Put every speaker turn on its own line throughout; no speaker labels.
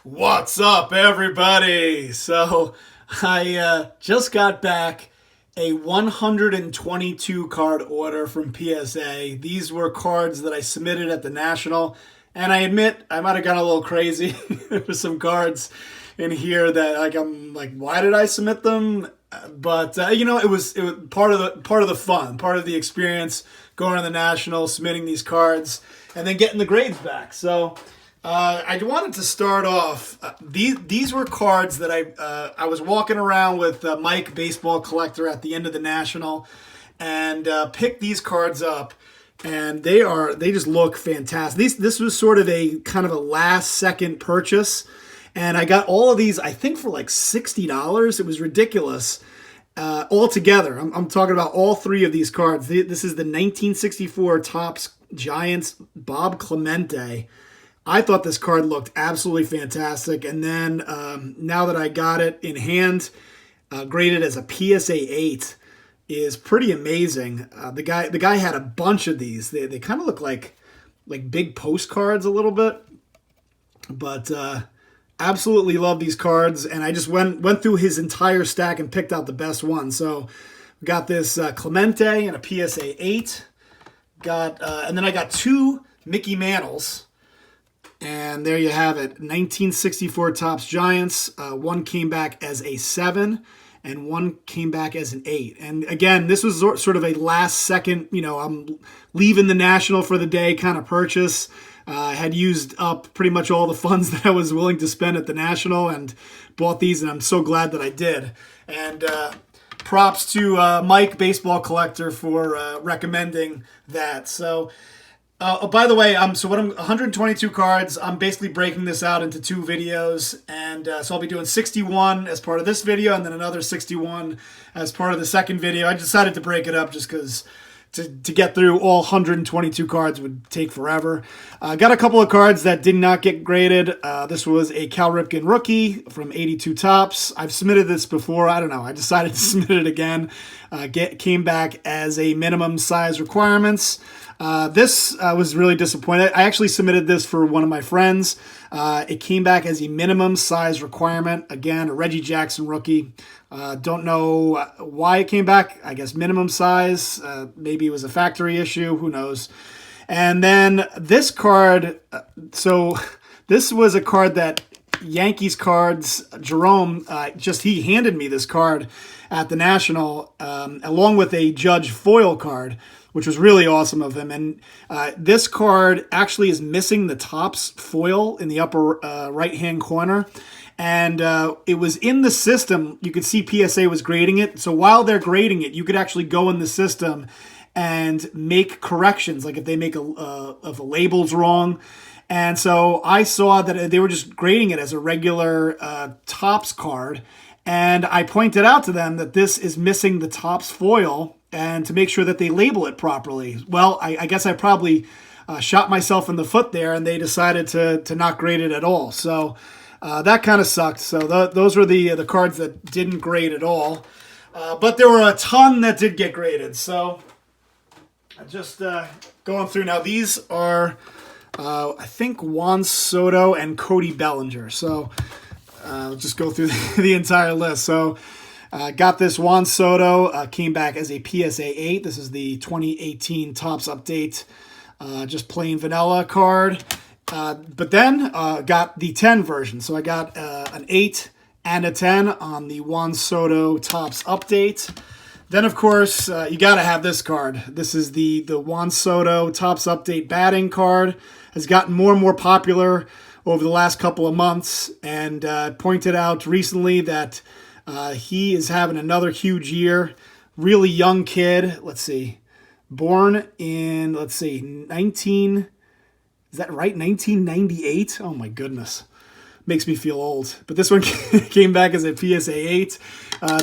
What's up, everybody? So, I just got back a 122 card order from PSA. These were cards that I submitted at the National, and I admit I might have gone a little crazy. There were some cards in here that I'm like, why did I submit them? But it was part of the fun, part of the experience going to the National, submitting these cards, and then getting the grades back. So. I wanted to start off. These were cards that I was walking around with Mike, baseball collector, at the end of the National, and picked these cards up, and they just look fantastic. This was sort of a kind of a last second purchase, and I got all of these I think for like $60. It was ridiculous. All together, I'm talking about all three of these cards. This is the 1964 Topps Giants Bob Clemente. I thought this card looked absolutely fantastic, and then now that I got it in hand, graded as a PSA 8, is pretty amazing. The guy had a bunch of these. They kind of look like big postcards a little bit, but absolutely love these cards. And I just went through his entire stack and picked out the best one. So we got this Clemente and a PSA 8. And then I got two Mickey Mantles. And there you have it, 1964 Topps Giants. One came back as a 7, and one came back as an 8. And again, this was sort of a last second, I'm leaving the National for the day kind of purchase. I had used up pretty much all the funds that I was willing to spend at the National and bought these, and I'm so glad that I did. And props to Mike, baseball collector, for recommending that. So... by the way, so 122 cards. I'm basically breaking this out into two videos, and so I'll be doing 61 as part of this video, and then another 61 as part of the second video. I decided to break it up just because to get through all 122 cards would take forever. Got a couple of cards that did not get graded. This was a Cal Ripken Rookie from 82 Topps. I've submitted this before. I don't know. I decided to submit it again. Came back as a minimum size requirements. This was really disappointed. I actually submitted this for one of my friends. It came back as a minimum size requirement. Again, a Reggie Jackson rookie. Don't know why it came back. I guess minimum size. Maybe it was a factory issue. Who knows? And then this card. So this was a card that Yankees cards, Jerome, he handed me this card at the National, along with a Judge foil card, which was really awesome of him. And this card actually is missing the Topps foil in the upper right-hand corner. And it was in the system. You could see PSA was grading it. So while they're grading it, you could actually go in the system and make corrections, like if they make if a label's wrong. And so I saw that they were just grading it as a regular Topps card. And I pointed out to them that this is missing the Topps foil, and to make sure that they label it properly. Well, I guess I probably shot myself in the foot there, and they decided to not grade it at all. So that kind of sucked. So those were the cards that didn't grade at all. But there were a ton that did get graded. So just going through now. These are, I think, Juan Soto and Cody Bellinger. So I'll just go through the entire list. So got this Juan Soto, came back as a PSA 8. This is the 2018 Topps Update, just plain vanilla card. But then got the 10 version. So I got an 8 and a 10 on the Juan Soto Topps Update. Then, of course, you got to have this card. This is the Juan Soto Topps Update batting card. Has gotten more and more popular over the last couple of months, and pointed out recently that he is having another huge year. Really young kid. Let's see. Born in, 19... Is that right? 1998? Oh, my goodness. Makes me feel old. But this one came back as a PSA 8.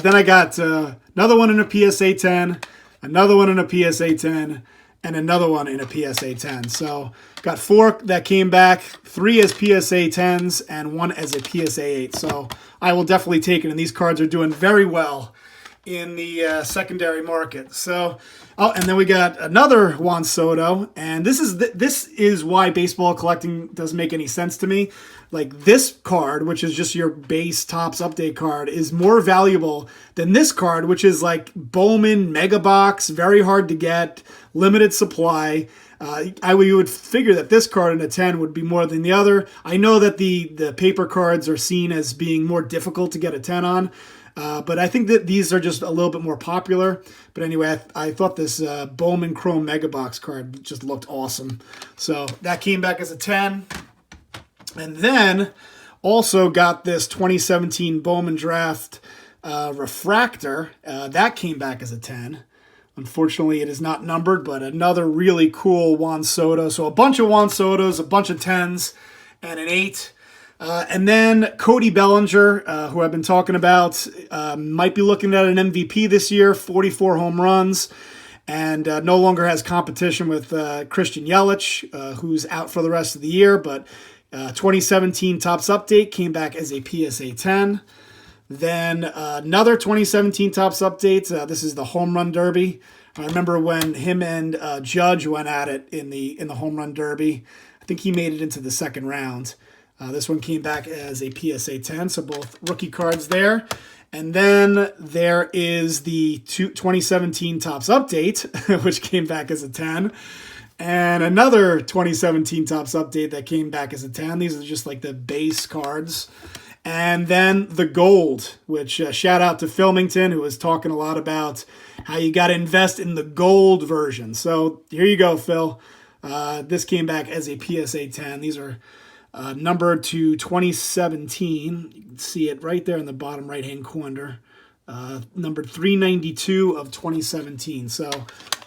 Then I got another one in a PSA 10, another one in a PSA 10, and another one in a PSA 10. So got 4 that came back, 3 as PSA 10s, and 1 as a PSA 8. So I will definitely take it, and these cards are doing very well in the secondary market. So, and then we got another Juan Soto, and this is why baseball collecting doesn't make any sense to me. like this card, which is just your base Topps update card, is more valuable than this card, which is like Bowman Mega Box, very hard to get, limited supply. You would figure that this card in a 10 would be more than the other. I know that the paper cards are seen as being more difficult to get a 10 on, but I think that these are just a little bit more popular. But anyway, I thought this Bowman Chrome Mega Box card just looked awesome. So that came back as a 10. And then also got this 2017 Bowman Draft Refractor. That came back as a 10. Unfortunately, it is not numbered, but another really cool Juan Soto. So a bunch of Juan Sotos, a bunch of 10s, and an 8. And then Cody Bellinger, who I've been talking about, might be looking at an MVP this year, 44 home runs, and no longer has competition with Christian Yelich, who's out for the rest of the year. But 2017 Topps Update came back as a PSA 10. Then another 2017 Topps Update. This is the Home Run Derby. I remember when him and Judge went at it in the Home Run Derby. I think he made it into the second round. This one came back as a PSA 10, so both rookie cards there. And then there is the 2017 Topps Update, which came back as a 10. And another 2017 Topps Update that came back as a 10. These are just like the base cards. And then the gold, which shout out to Filmington, who was talking a lot about how you got to invest in the gold version. So here you go, Phil. This came back as a PSA 10. These are numbered to 2017. You can see it right there in the bottom right-hand corner. Numbered 392 of 2017. So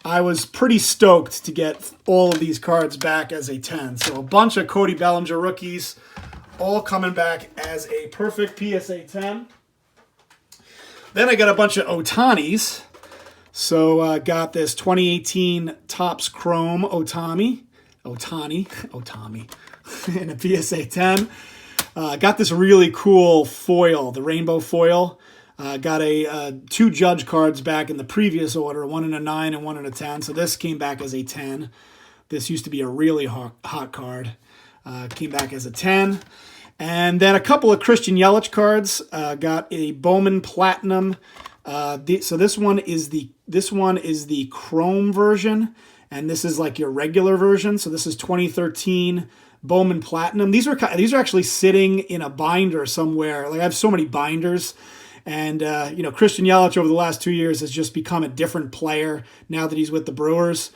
I was pretty stoked to get all of these cards back as a 10. So a bunch of Cody Bellinger rookies, all coming back as a perfect PSA 10. Then I got a bunch of Otanis. So got this 2018 Topps Chrome Otani in a PSA 10. Got this really cool foil, the rainbow foil. Got two Judge cards back in the previous order, one in a 9 and one in a 10. So this came back as a 10. This used to be a really hot card. Came back as a 10. And then a couple of Christian Yelich cards. Got a Bowman Platinum. So this one is the Chrome version, and this is like your regular version. So this is 2013 Bowman Platinum. These are actually sitting in a binder somewhere. Like I have so many binders, and Christian Yelich over the last 2 years has just become a different player now that he's with the Brewers.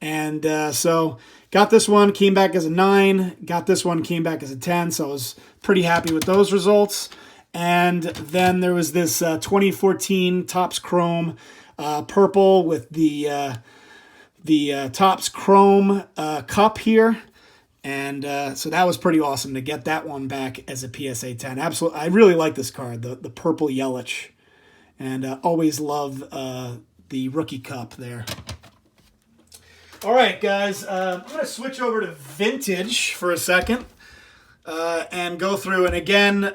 And so got this one, came back as a 9. Got this one, came back as a 10. So I was pretty happy with those results. And then there was this 2014 Topps Chrome purple with the Topps Chrome cup here. And so that was pretty awesome to get that one back as a PSA 10. Absolutely, I really like this card, the purple Yelich. And always love the rookie cup there. All right, guys, I'm going to switch over to vintage for a second and go through. And again,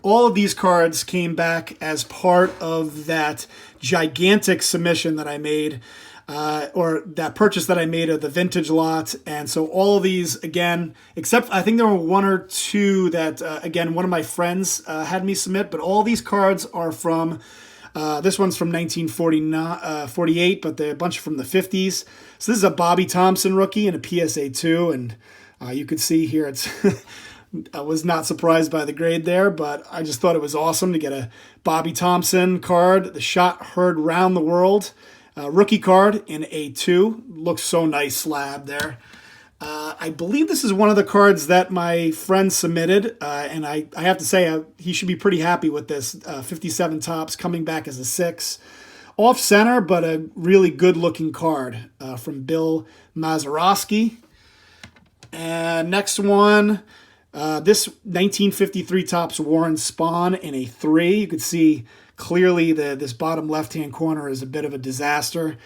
all of these cards came back as part of that gigantic submission that I made, or that purchase that I made of the vintage lot. And so all of these, again, except I think there were one or two that, again, one of my friends had me submit, but all these cards are from, this one's from 1948, but a bunch from the 50s. So this is a Bobby Thompson rookie and a PSA 2, and you can see here it's I was not surprised by the grade there, but I just thought it was awesome to get a Bobby Thompson card. The shot heard round the world. Rookie card in A2. Looks so nice slab there. I believe this is one of the cards that my friend submitted, and I have to say he should be pretty happy with this. 57 Topps coming back as a 6. Off center, but a really good looking card from Bill Mazeroski. And next one, this 1953 Topps Warren Spahn in a 3. You can see clearly this bottom left-hand corner is a bit of a disaster,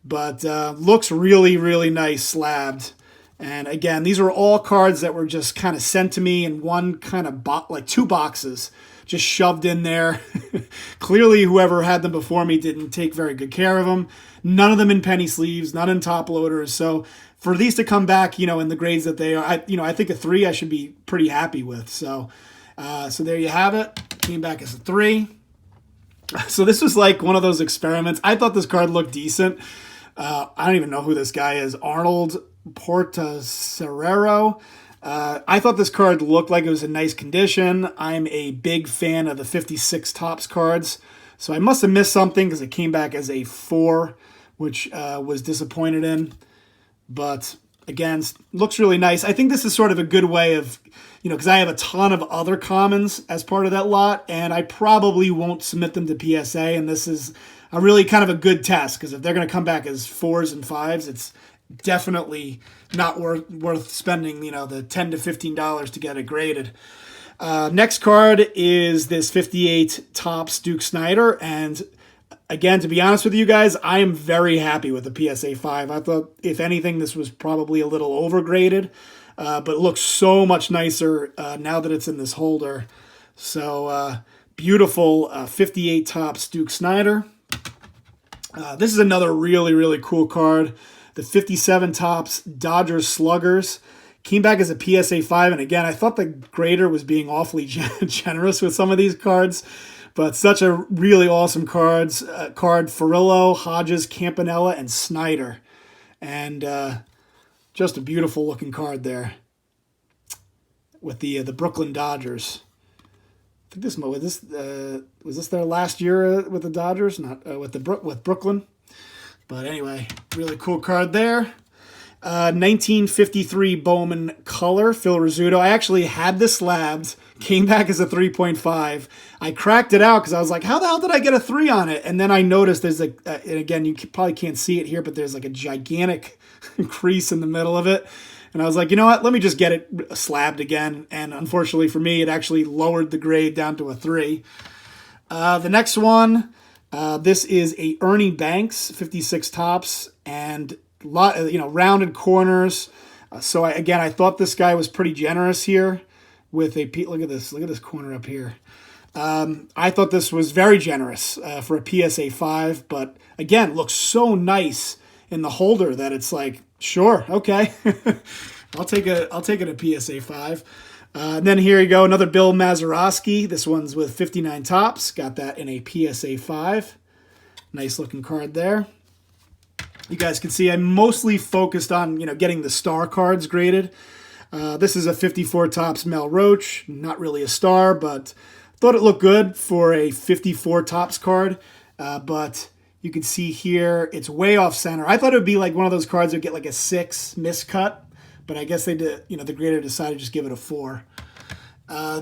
but looks really, really nice slabbed. And again, these are all cards that were just kind of sent to me in one kind of like 2 boxes, just shoved in there. Clearly, whoever had them before me didn't take very good care of them. None of them in penny sleeves, none in top loaders. So for these to come back, in the grades that they are, I think a 3 I should be pretty happy with. So, so there you have it. Came back as a 3. So this was like one of those experiments. I thought this card looked decent. I don't even know who this guy is. Arnold Portacerrero. I thought this card looked like it was in nice condition. I'm a big fan of the 56 Topps cards. So I must have missed something because it came back as a 4, which was disappointed in. But again, looks really nice. I think this is sort of a good way of, because I have a ton of other commons as part of that lot, and I probably won't submit them to PSA, and this is a really kind of a good test, because if they're going to come back as 4s and 5s, it's definitely not worth spending, the $10 to $15 to get it graded. Next card is this 58 Topps Duke Snider, and again, to be honest with you guys, I am very happy with the PSA 5. I thought, if anything, this was probably a little overgraded, but it looks so much nicer now that it's in this holder. So beautiful 58 Topps Duke Snider. This is another really, really cool card. The 57 Topps Dodgers Sluggers. Came back as a PSA 5, and again, I thought the grader was being awfully generous with some of these cards, but such a really awesome card. Furillo, Hodges, Campanella, and Snider. And just a beautiful looking card there with the Brooklyn Dodgers. I think was this their last year with the Dodgers, not with Brooklyn. But anyway, really cool card there. 1953 Bowman Color, Phil Rizzuto. I actually had this slabbed, came back as a 3.5. I cracked it out because I was like, how the hell did I get a 3 on it? And then I noticed there's and again, you probably can't see it here, but there's like a gigantic crease in the middle of it. And I was like, you know what? Let me just get it slabbed again. And unfortunately for me, it actually lowered the grade down to a 3. The next one, this is a Ernie Banks 56 Topps, and rounded corners. So I thought this guy was pretty generous here with a look at this corner up here. I thought this was very generous for a PSA 5, but again, looks so nice in the holder that it's like, sure, okay, I'll take it a PSA 5. And then here you go, another Bill Mazeroski. This one's with 59 Topps. Got that in a PSA 5. Nice looking card there. You guys can see I'm mostly focused on, getting the star cards graded. This is a 54 Topps Mel Roach. Not really a star, but thought it looked good for a 54 Topps card. But you can see here, it's way off center. I thought it would be like one of those cards that would get like a 6 miscut, but I guess they did, the grader decided to just give it a 4.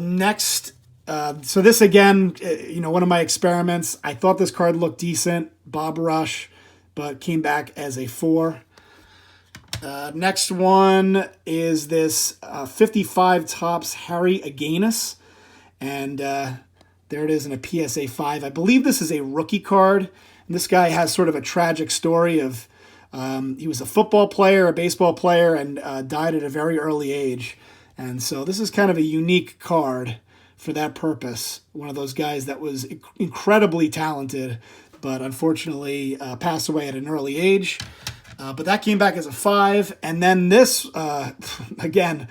Next, so this again, one of my experiments. I thought this card looked decent, Bob Rush, but came back as a 4. Next one is this 55 Topps Harry Aganis, and there it is in a PSA 5. I believe this is a rookie card, and this guy has sort of a tragic story of he was a football player, a baseball player, and died at a very early age. And so this is kind of a unique card for that purpose. One of those guys that was incredibly talented, but unfortunately passed away at an early age. But that came back as a 5. And then this, again,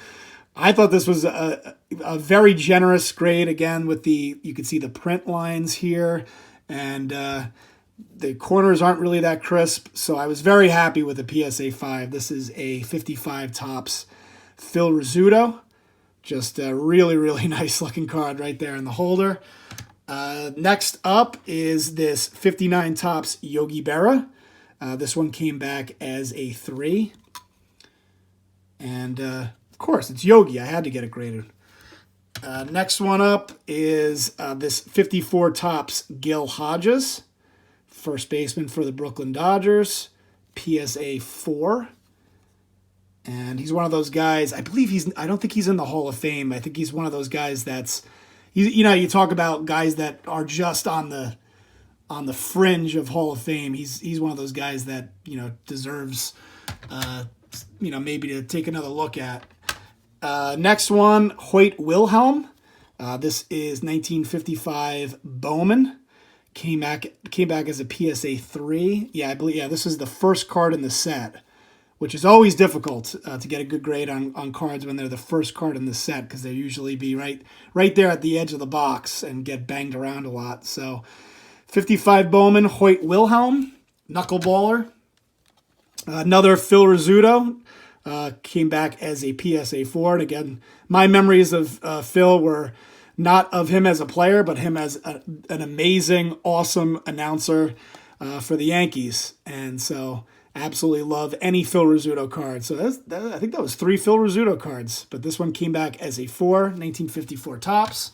I thought this was a very generous grade, again, with you can see the print lines here, and the corners aren't really that crisp, so I was very happy with the PSA 5. This is a 55 Topps Phil Rizzuto. Just a really, really nice looking card right there in the holder. Next up is this 59 Topps Yogi Berra. This one came back as a 3. And of course, it's Yogi. I had to get it graded. Next one up is this 54 Topps Gil Hodges. First baseman for the Brooklyn Dodgers. PSA 4. And he's one of those guys, I don't think he's in the Hall of Fame. I think he's one of those guys that's, you talk about guys that are just on the fringe of Hall of Fame. He's one of those guys that, deserves maybe to take another look at. Next one, Hoyt Wilhelm. This is 1955 Bowman. Came back as a PSA 3. Yeah, I believe. Yeah, this is the first card in the set, which is always difficult to get a good grade on cards when they're the first card in the set, because they usually be right there at the edge of the box and get banged around a lot. So 55 Bowman, Hoyt Wilhelm, Knuckleballer. Another Phil Rizzuto came back as a PSA 4. And again, my memories of Phil were not of him as a player, but him as an amazing, awesome announcer for the Yankees. And so absolutely love any Phil Rizzuto card. So I think that was 3 Phil Rizzuto cards, but this one came back as a 4, 1954 Topps.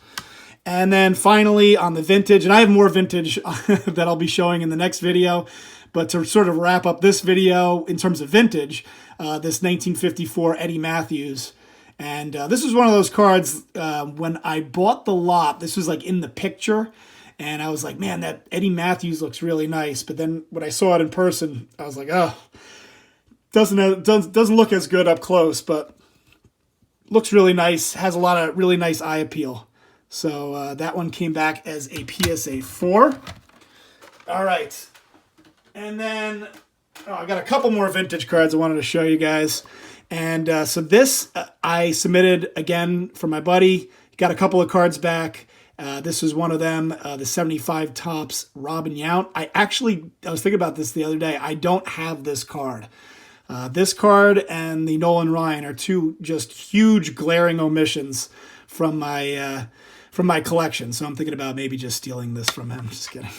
And then finally on the vintage, and I have more vintage that I'll be showing in the next video, but to sort of wrap up this video in terms of vintage, this 1954 Eddie Matthews. And this is one of those cards, when I bought the lot, this was like in the picture, and I was like, man, that Eddie Matthews looks really nice. But then when I saw it in person, I was like, oh, doesn't look as good up close, but looks really nice, has a lot of really nice eye appeal. So that one came back as a PSA 4. All right. And then I got a couple more vintage cards I wanted to show you guys. And so this I submitted again for my buddy. Got a couple of cards back. This was one of them, the 75 Topps Robin Yount. I was thinking about this the other day. I don't have this card. This card and the Nolan Ryan are two just huge glaring omissions from my collection. So I'm thinking about maybe just stealing this from him. Just kidding.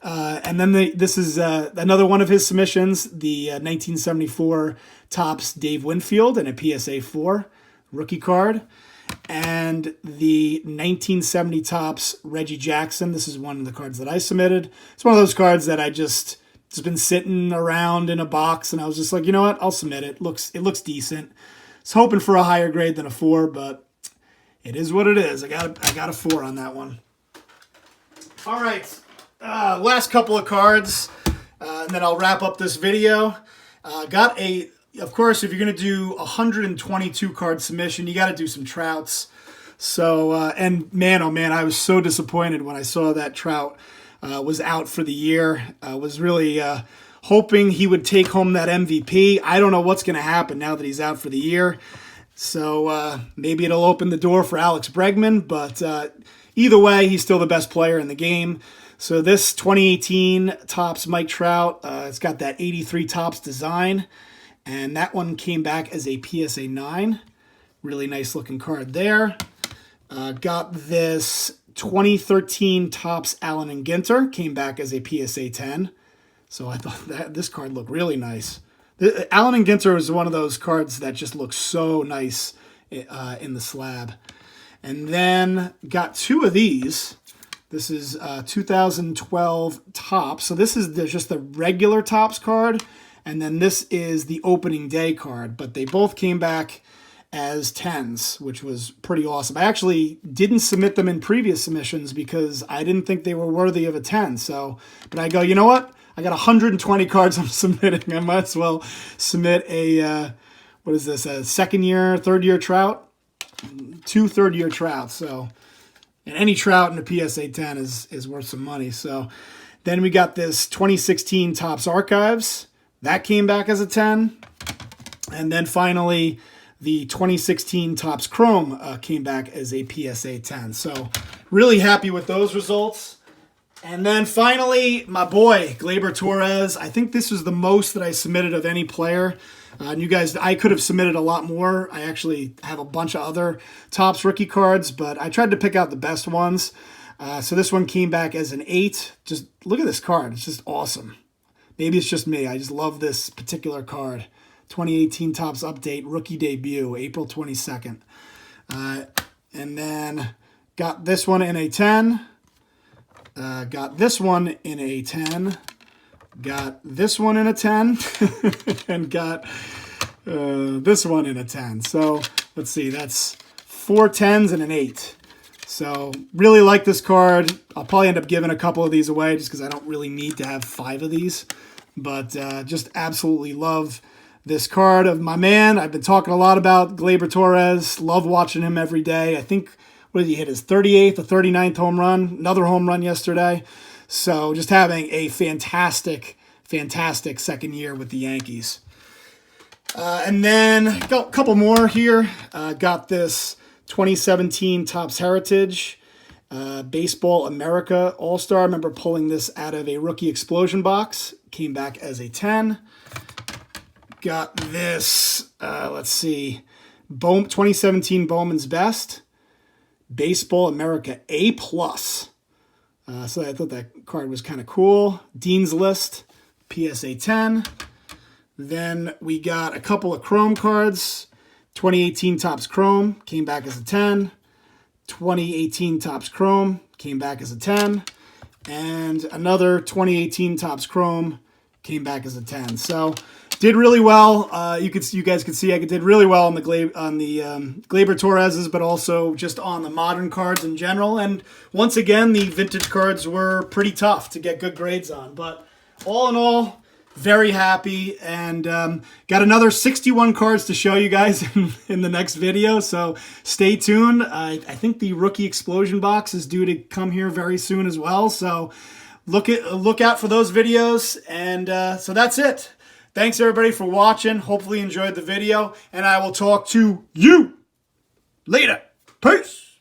And then this is another one of his submissions, the 1974 Topps Dave Winfield and a PSA 4 rookie card. And the 1970 Topps Reggie Jackson. This is one of the cards that I submitted. It's one of those cards that it's been sitting around in a box, and I was just like, you know what, I'll submit it. It looks decent. I was hoping for a higher grade than a 4, but it is what it is. I got a 4 on that one. All right. Last couple of cards, and then I'll wrap up this video. Of course, if you're going to do a 122 card submission, you got to do some Trouts. So, and man, oh man, I was so disappointed when I saw that Trout was out for the year. I was really hoping he would take home that MVP. I don't know what's going to happen now that he's out for the year. So maybe it'll open the door for Alex Bregman, but either way, he's still the best player in the game. So this 2018 Topps Mike Trout, it's got that 83 Topps design, and that one came back as a PSA 9. Really nice looking card there. Got this 2013 Topps Allen and Ginter, came back as a PSA 10. So I thought that this card looked really nice. Allen and Ginter is one of those cards that just looks so nice in the slab. And then got 2 of these. This is 2012 Topps. So this is just the regular Topps card, and then this is the opening day card. But they both came back as 10s, which was pretty awesome. I actually didn't submit them in previous submissions because I didn't think they were worthy of a 10. So, but I go, you know what? I got 120 cards I'm submitting. I might as well submit a, what is this, a third year Trout? 2 third-year Trouts. So, and any Trout in a PSA 10 is worth some money. So then we got this 2016 Topps Archives. That came back as a 10. And then finally, the 2016 Topps Chrome came back as a PSA 10. So really happy with those results. And then finally, my boy, Gleyber Torres. I think this was the most that I submitted of any player. And you guys, I could have submitted a lot more. I actually have a bunch of other Topps rookie cards, but I tried to pick out the best ones. So this one came back as an 8. Just look at this card. It's just awesome. Maybe it's just me. I just love this particular card. 2018 Topps Update Rookie Debut, April 22nd. And then got this one in a 10. Got this one in a 10. Got this one in a 10. And got this one in a 10. So let's see. That's 4 10s and an 8. So really like this card. I'll probably end up giving a couple of these away just because I don't really need to have 5 of these. But just absolutely love this card of my man. I've been talking a lot about Gleyber Torres. Love watching him every day. I think, what did he hit? His 38th or 39th home run. Another home run yesterday. So just having a fantastic second year with the Yankees. And then a couple more here. Got this 2017 Topps Heritage Baseball America All-Star. I remember pulling this out of a Rookie Explosion box. Came back as a 10. Got this, let's see, 2017 Bowman's Best Baseball America A+. So I thought that card was kind of cool. Dean's List, PSA 10. Then we got a couple of Chrome cards. 2018 Topps Chrome, came back as a 10. 2018 Topps Chrome, came back as a 10. And another 2018 Topps Chrome, came back as a 10. So did really well. You guys could see I did really well on the Gleyber Torres's, but also just on the modern cards in general. And once again, the vintage cards were pretty tough to get good grades on. But all in all, very happy, and got another 61 cards to show you guys in the next video. So stay tuned. I think the Rookie Explosion box is due to come here very soon as well. So look out for those videos. And so that's it. Thanks everybody for watching. Hopefully you enjoyed the video, and I will talk to you later. Peace.